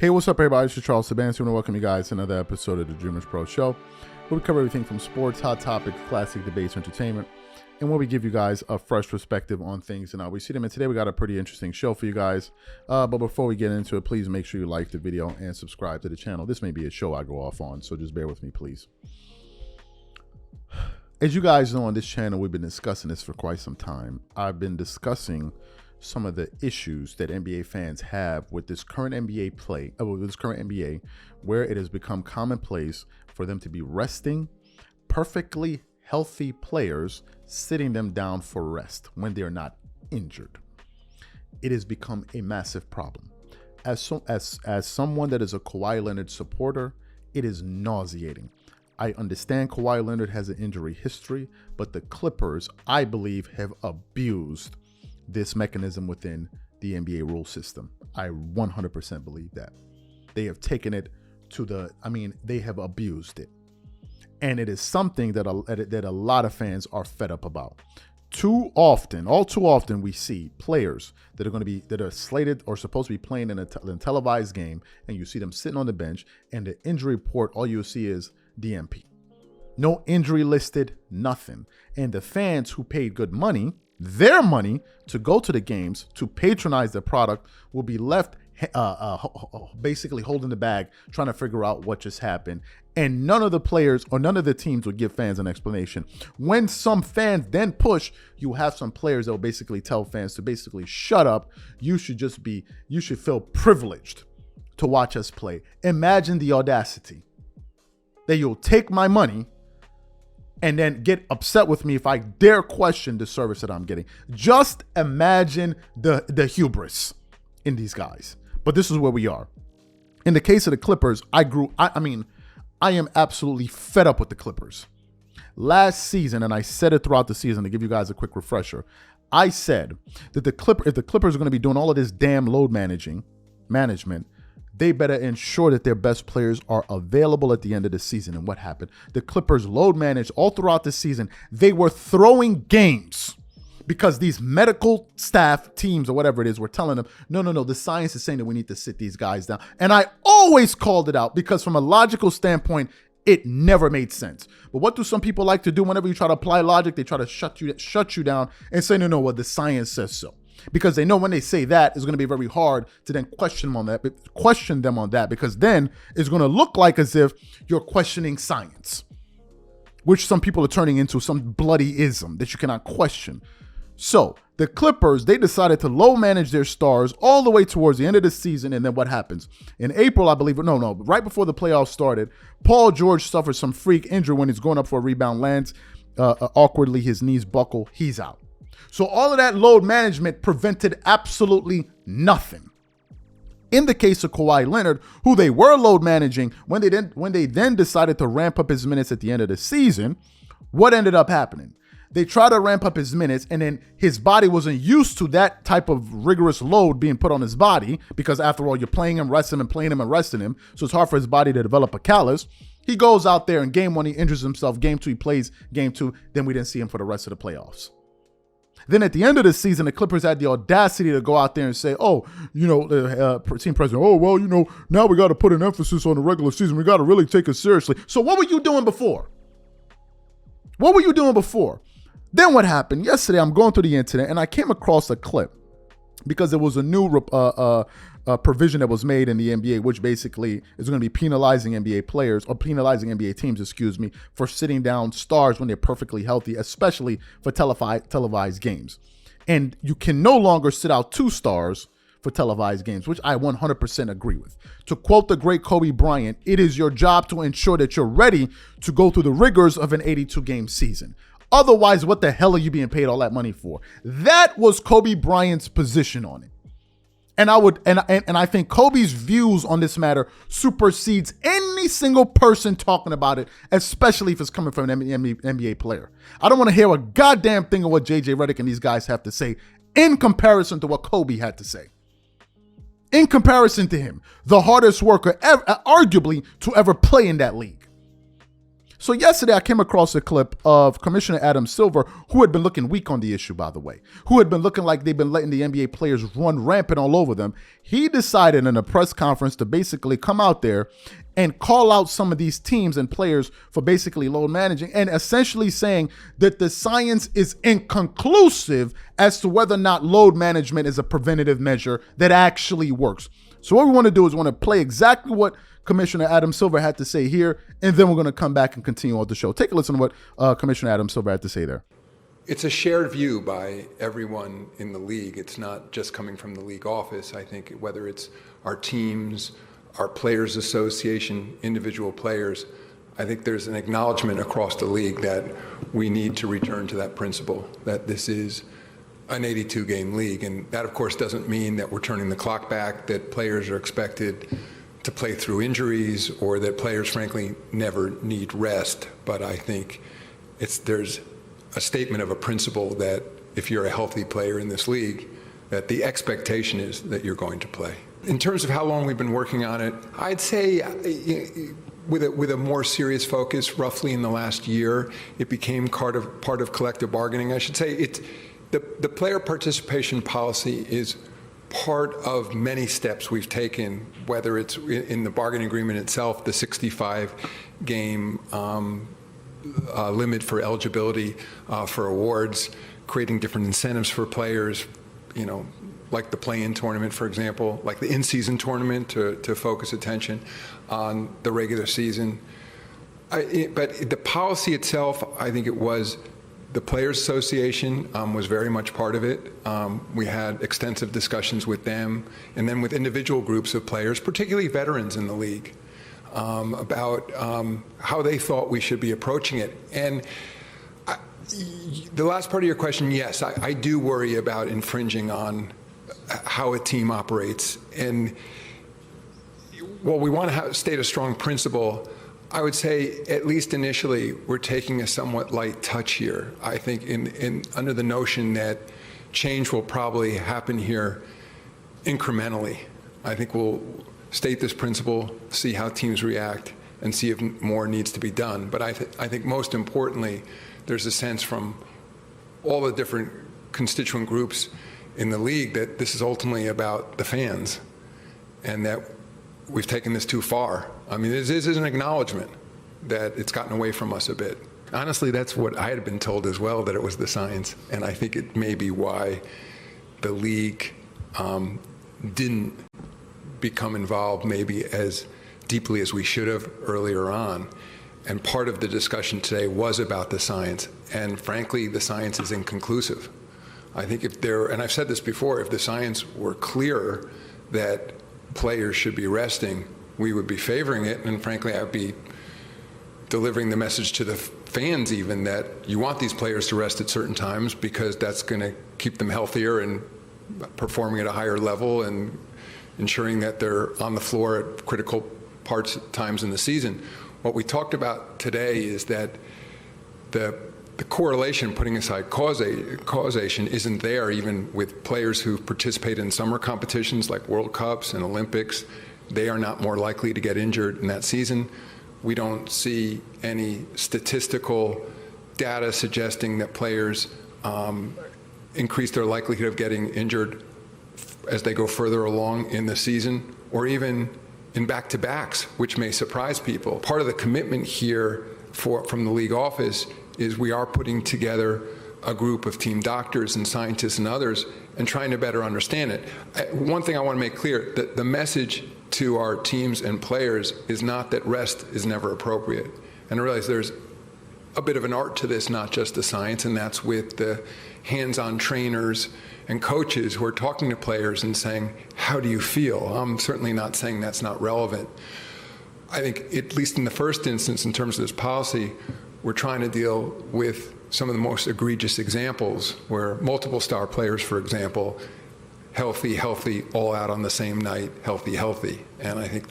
Hey, what's up, everybody? This is Charles Sebastian. I want to welcome you guys to another episode of the Dreamerspro Show, where we cover everything from sports, hot topics, classic debates, entertainment, and where we give you guys a fresh perspective on things and how we see them. And today we got a pretty interesting show for you guys. But before we get into it, please make sure you like the video and subscribe to the channel. This may be a show I go off on, so just bear with me, please. As you guys know, on this channel, we've been discussing this for quite some time. I've been discussing some of the issues that NBA fans have with this current NBA play, with this current NBA, where it has become commonplace for them to be resting perfectly healthy players, sitting them down for rest when they're not injured. It has become a massive problem. As someone that is a Kawhi Leonard supporter, it is nauseating. I understand Kawhi Leonard has an injury history, but the Clippers, I believe, have abused this mechanism within the NBA rule system. I 100% believe that. They have taken it to they have abused it. And it is something that a lot of fans are fed up about. All too often, we see players that are slated or supposed to be playing in a televised game, and you see them sitting on the bench, and the injury report, all you see is DNP. No injury listed, nothing. And the fans who paid good money, their money, to go to the games, to patronize the product, will be left basically holding the bag, trying to figure out what just happened. And none of the players or none of the teams will give fans an explanation. When some fans then push, you have some players that will basically tell fans to basically shut up. You should feel privileged to watch us play. Imagine the audacity that you'll take my money and then get upset with me if I dare question the service that I'm getting. Just imagine the hubris in these guys. But this is where we are. In the case of the Clippers, I am absolutely fed up with the Clippers. Last season, and I said it throughout the season to give you guys a quick refresher, I said that if the Clippers are going to be doing all of this damn load management, they better ensure that their best players are available at the end of the season. And what happened? The Clippers load managed all throughout the season. They were throwing games because these medical staff teams or whatever it is were telling them, no, the science is saying that we need to sit these guys down. And I always called it out because from a logical standpoint, it never made sense. But what do some people like to do whenever you try to apply logic? They try to shut you down and say, no, the science says so. Because they know when they say that, it's going to be very hard to then question them on that, because then it's going to look like as if you're questioning science, which some people are turning into some bloody ism that you cannot question. So the Clippers, they decided to low manage their stars all the way towards the end of the season. And then what happens? In April, I believe, right before the playoffs started, Paul George suffers some freak injury when he's going up for a rebound, lands awkwardly, his knees buckle, he's out. So all of that load management prevented absolutely nothing. In the case of Kawhi Leonard, who they were load managing, when they then decided to ramp up his minutes at the end of the season, what ended up happening? They tried to ramp up his minutes, and then his body wasn't used to that type of rigorous load being put on his body, because after all, you're playing him, resting him, playing him, and resting him. So it's hard for his body to develop a callus. He goes out there in game 1, he injures himself. Game 2, he plays game 2. Then we didn't see him for the rest of the playoffs. Then at the end of the season, the Clippers had the audacity to go out there and say, the team president, now we got to put an emphasis on the regular season. We got to really take it seriously. So what were you doing before? Then what happened? Yesterday, I'm going through the internet and I came across a clip because there was a new provision that was made in the NBA, which basically is going to be penalizing NBA players or penalizing NBA teams, for sitting down stars when they're perfectly healthy, especially for televised games. And you can no longer sit out 2 stars for televised games, which I 100% agree with. To quote the great Kobe Bryant, it is your job to ensure that you're ready to go through the rigors of an 82-game season. Otherwise, what the hell are you being paid all that money for? That was Kobe Bryant's position on it. And I think Kobe's views on this matter supersedes any single person talking about it, especially if it's coming from an NBA player. I don't want to hear a goddamn thing of what JJ Redick and these guys have to say in comparison to what Kobe had to say. In comparison to him, the hardest worker arguably to ever play in that league. So yesterday I came across a clip of Commissioner Adam Silver, who had been looking weak on the issue, by the way, who had been looking like they've been letting the NBA players run rampant all over them. He decided in a press conference to basically come out there and call out some of these teams and players for basically load managing, and essentially saying that the science is inconclusive as to whether or not load management is a preventative measure that actually works. So what we want to do is we want to play exactly what Commissioner Adam Silver had to say here, and then we're going to come back and continue on the show. Take a listen to what Commissioner Adam Silver had to say there. It's a shared view by everyone in the league. It's not just coming from the league office. I think whether it's our teams, our players association, individual players, I think there's an acknowledgement across the league that we need to return to that principle, that this is an 82-game league. And that, of course, doesn't mean that we're turning the clock back, that players are expected to play through injuries, or that players, frankly, never need rest. But I think there's a statement of a principle that if you're a healthy player in this league, that the expectation is that you're going to play. In terms of how long we've been working on it, I'd say with a more serious focus, roughly in the last year, it became part of collective bargaining. I should say the player participation policy is part of many steps we've taken, whether it's in the bargaining agreement itself, the 65-game limit for eligibility for awards, creating different incentives for players, like the play-in tournament, for example, like the in-season tournament to focus attention on the regular season. But the policy itself, I think it was the Players Association was very much part of it. We had extensive discussions with them, and then with individual groups of players, particularly veterans in the league, about how they thought we should be approaching it. And the last part of your question, yes, I do worry about infringing on how a team operates. And while we want to state a strong principle, I would say, at least initially, we're taking a somewhat light touch here. I think under the notion that change will probably happen here incrementally. I think we'll state this principle, see how teams react, and see if more needs to be done. But I think most importantly, there's a sense from all the different constituent groups in the league that this is ultimately about the fans, and that we've taken this too far. I mean, this is an acknowledgement that it's gotten away from us a bit. Honestly, that's what I had been told as well, that it was the science. And I think it may be why the league didn't become involved maybe as deeply as we should have earlier on. And part of the discussion today was about the science. And frankly, the science is inconclusive. I think and I've said this before, if the science were clearer that players should be resting, we would be favoring it, and frankly, I would be delivering the message to the fans even that you want these players to rest at certain times because that's going to keep them healthier and performing at a higher level and ensuring that they're on the floor at critical times in the season. What we talked about today is that the correlation, putting aside causation, isn't there even with players who participate in summer competitions like World Cups and Olympics. They are not more likely to get injured in that season. We don't see any statistical data suggesting that players increase their likelihood of getting injured as they go further along in the season, or even in back-to-backs, which may surprise people. Part of the commitment here from the league office is we are putting together a group of team doctors and scientists and others and trying to better understand it. One thing I want to make clear, that the message to our teams and players is not that rest is never appropriate. And I realize there's a bit of an art to this, not just the science, and that's with the hands-on trainers and coaches who are talking to players and saying, how do you feel? I'm certainly not saying that's not relevant. I think, at least in the first instance, in terms of this policy, we're trying to deal with some of the most egregious examples where multiple star players, for example, healthy, all out on the same night, healthy. And I think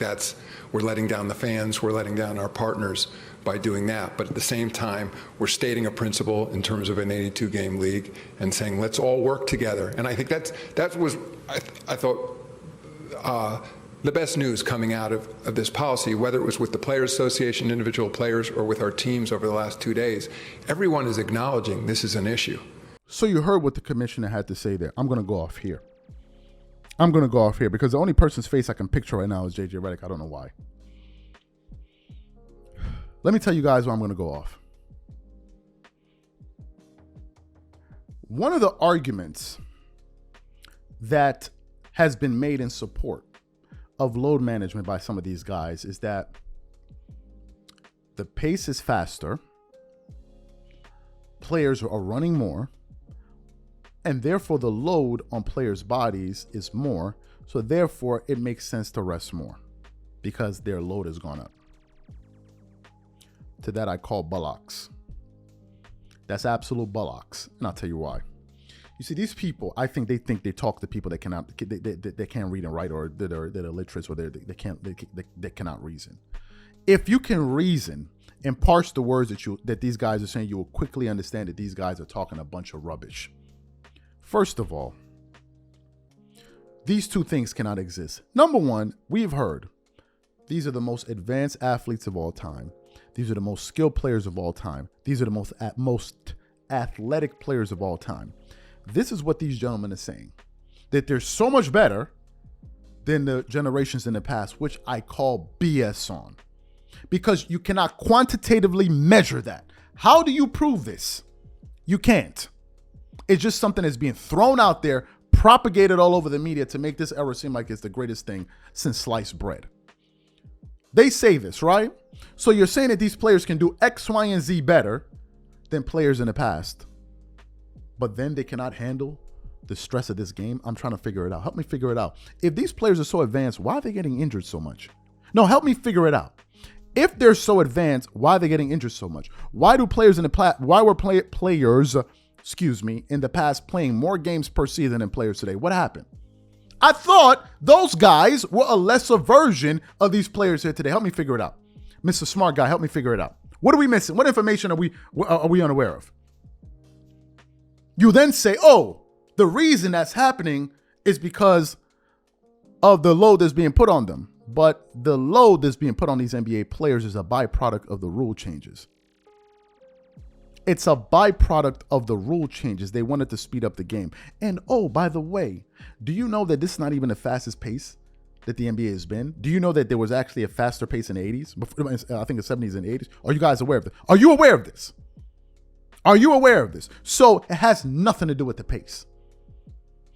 we're letting down the fans, we're letting down our partners by doing that. But at the same time, we're stating a principle in terms of an 82-game league and saying, let's all work together. And I think that was, I thought, the best news coming out of this policy, whether it was with the Players Association, individual players, or with our teams over the last 2 days, everyone is acknowledging this is an issue. So you heard what the commissioner had to say there. I'm going to go off here. Because the only person's face I can picture right now is JJ Redick. I don't know why. Let me tell you guys why I'm going to go off. One of the arguments that has been made in support of load management by some of these guys is that the pace is faster, players are running more, and therefore the load on players' bodies is more, so therefore it makes sense to rest more because their load has gone up. To that I call bullocks. That's absolute bullocks, and I'll tell you why. You see, these people, I think they talk to people that cannot, they can't read and write, or that are illiterates, or they cannot reason. If you can reason and parse the words that these guys are saying, you will quickly understand that these guys are talking a bunch of rubbish. First of all, these two things cannot exist. Number one, we've heard these are the most advanced athletes of all time. These are the most skilled players of all time. These are the most athletic players of all time. This is what these gentlemen are saying, that they're so much better than the generations in the past, which I call BS on, because you cannot quantitatively measure that. How do you prove this? You can't. It's just something that's being thrown out there, propagated all over the media to make this era seem like it's the greatest thing since sliced bread. They say this, right? So you're saying that these players can do X, Y, and Z better than players in the past, but then they cannot handle the stress of this game? I'm trying to figure it out. Help me figure it out. If these players are so advanced, why are they getting injured so much? No, help me figure it out. If they're so advanced, why are they getting injured so much? Why were players in the past playing more games per season than players today? What happened? I thought those guys were a lesser version of these players here today. Help me figure it out. Mr. Smart Guy, help me figure it out. What are we missing? What information are we unaware of? You then say, oh, the reason that's happening is because of the load that's being put on them. But the load that's being put on these NBA players is a byproduct of the rule changes. It's a byproduct of the rule changes. They wanted to speed up the game. And oh, by the way, do you know that this is not even the fastest pace that the NBA has been? Do you know that there was actually a faster pace in the 80s? I think the 70s and 80s. Are you guys aware of this? Are you aware of this? Are you aware of this? So it has nothing to do with the pace.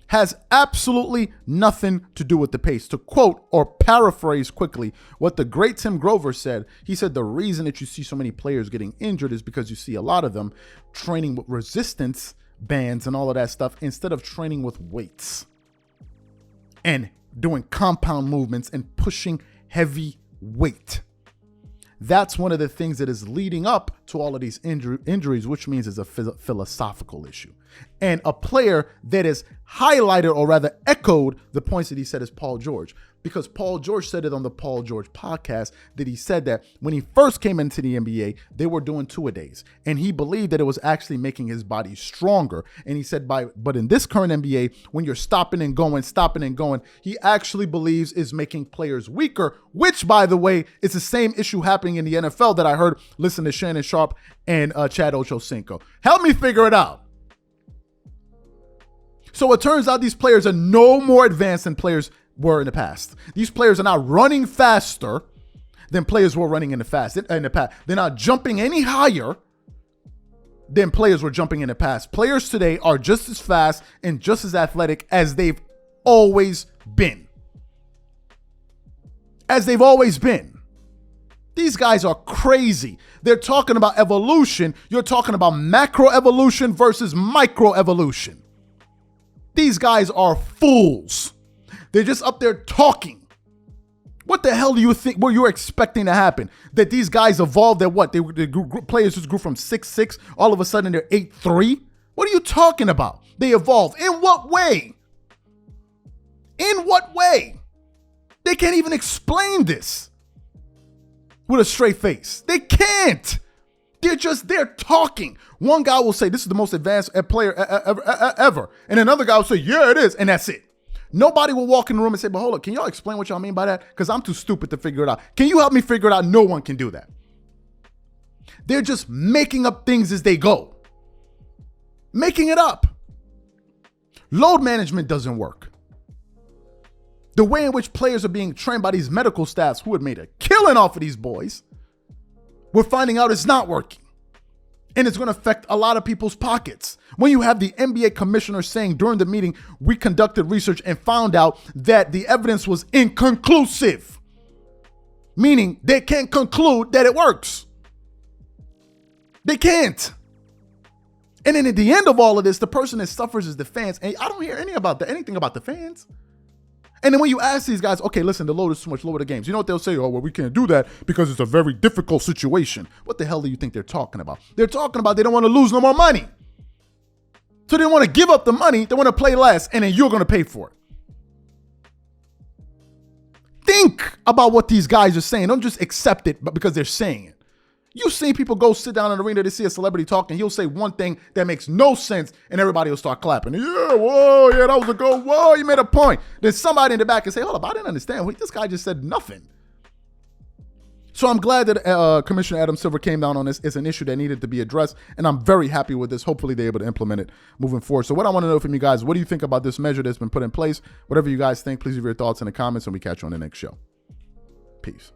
Has absolutely nothing to do with the pace. To quote or paraphrase quickly what the great Tim Grover said, he said the reason that you see so many players getting injured is because you see a lot of them training with resistance bands and all of that stuff instead of training with weights and doing compound movements and pushing heavy weight. That's one of the things that is leading up to all of these injuries, which means it's a philosophical issue. And a player that has highlighted, or rather echoed, the points that he said is Paul George. Because Paul George said it on the Paul George podcast, that he said that when he first came into the NBA, they were doing 2-a-days. And he believed that it was actually making his body stronger. And he said, but in this current NBA, when you're stopping and going, he actually believes is making players weaker, which, by the way, is the same issue happening in the NFL that I heard. Listen to Shannon Sharp and Chad Ochocinco. Help me figure it out. So it turns out these players are no more advanced than players were in the past. These players are not running faster than players were running in the past. They're not jumping any higher than players were jumping in the past. Players today are just as fast and just as athletic as they've always been. These guys are crazy. They're talking about evolution. You're talking about macroevolution versus microevolution. These guys are fools. They're just up there talking. What the hell do you think, were you expecting to happen? That these guys evolved at what? Players just grew from 6'6", all of a sudden they're 8'3"? What are you talking about? They evolved. In what way? They can't even explain this with a straight face. They can't. They're talking. One guy will say, this is the most advanced player ever. And another guy will say, yeah, it is. And that's it. Nobody will walk in the room and say, but hold up, can y'all explain what y'all mean by that? Because I'm too stupid to figure it out. Can you help me figure it out? No one can do that. They're just making up things as they go. Making it up. Load management doesn't work. The way in which players are being trained by these medical staffs who had made a killing off of these boys, we're finding out it's not working. And it's going to affect a lot of people's pockets. When you have the NBA commissioner saying during the meeting, we conducted research and found out that the evidence was inconclusive, meaning they can't conclude that it works. They can't. And then at the end of all of this, the person that suffers is the fans. And I don't hear anything about the fans. And then when you ask these guys, okay, listen, the load is too much lower the games. You know what they'll say? Oh, well, we can't do that because it's a very difficult situation. What the hell do you think they're talking about? They're talking about they don't want to lose no more money. So they don't want to give up the money. They want to play less, and then you're going to pay for it. Think about what these guys are saying. Don't just accept it but because they're saying it. You've seen people go sit down in the arena to see a celebrity talk, and he'll say one thing that makes no sense, and everybody will start clapping. Yeah, whoa, yeah, that was a goal. Whoa, you made a point. Then somebody in the back can say, hold up, I didn't understand. This guy just said nothing. So I'm glad that Commissioner Adam Silver came down on this. It's an issue that needed to be addressed, and I'm very happy with this. Hopefully they're able to implement it moving forward. So what I want to know from you guys, what do you think about this measure that's been put in place? Whatever you guys think, please leave your thoughts in the comments, and we catch you on the next show. Peace.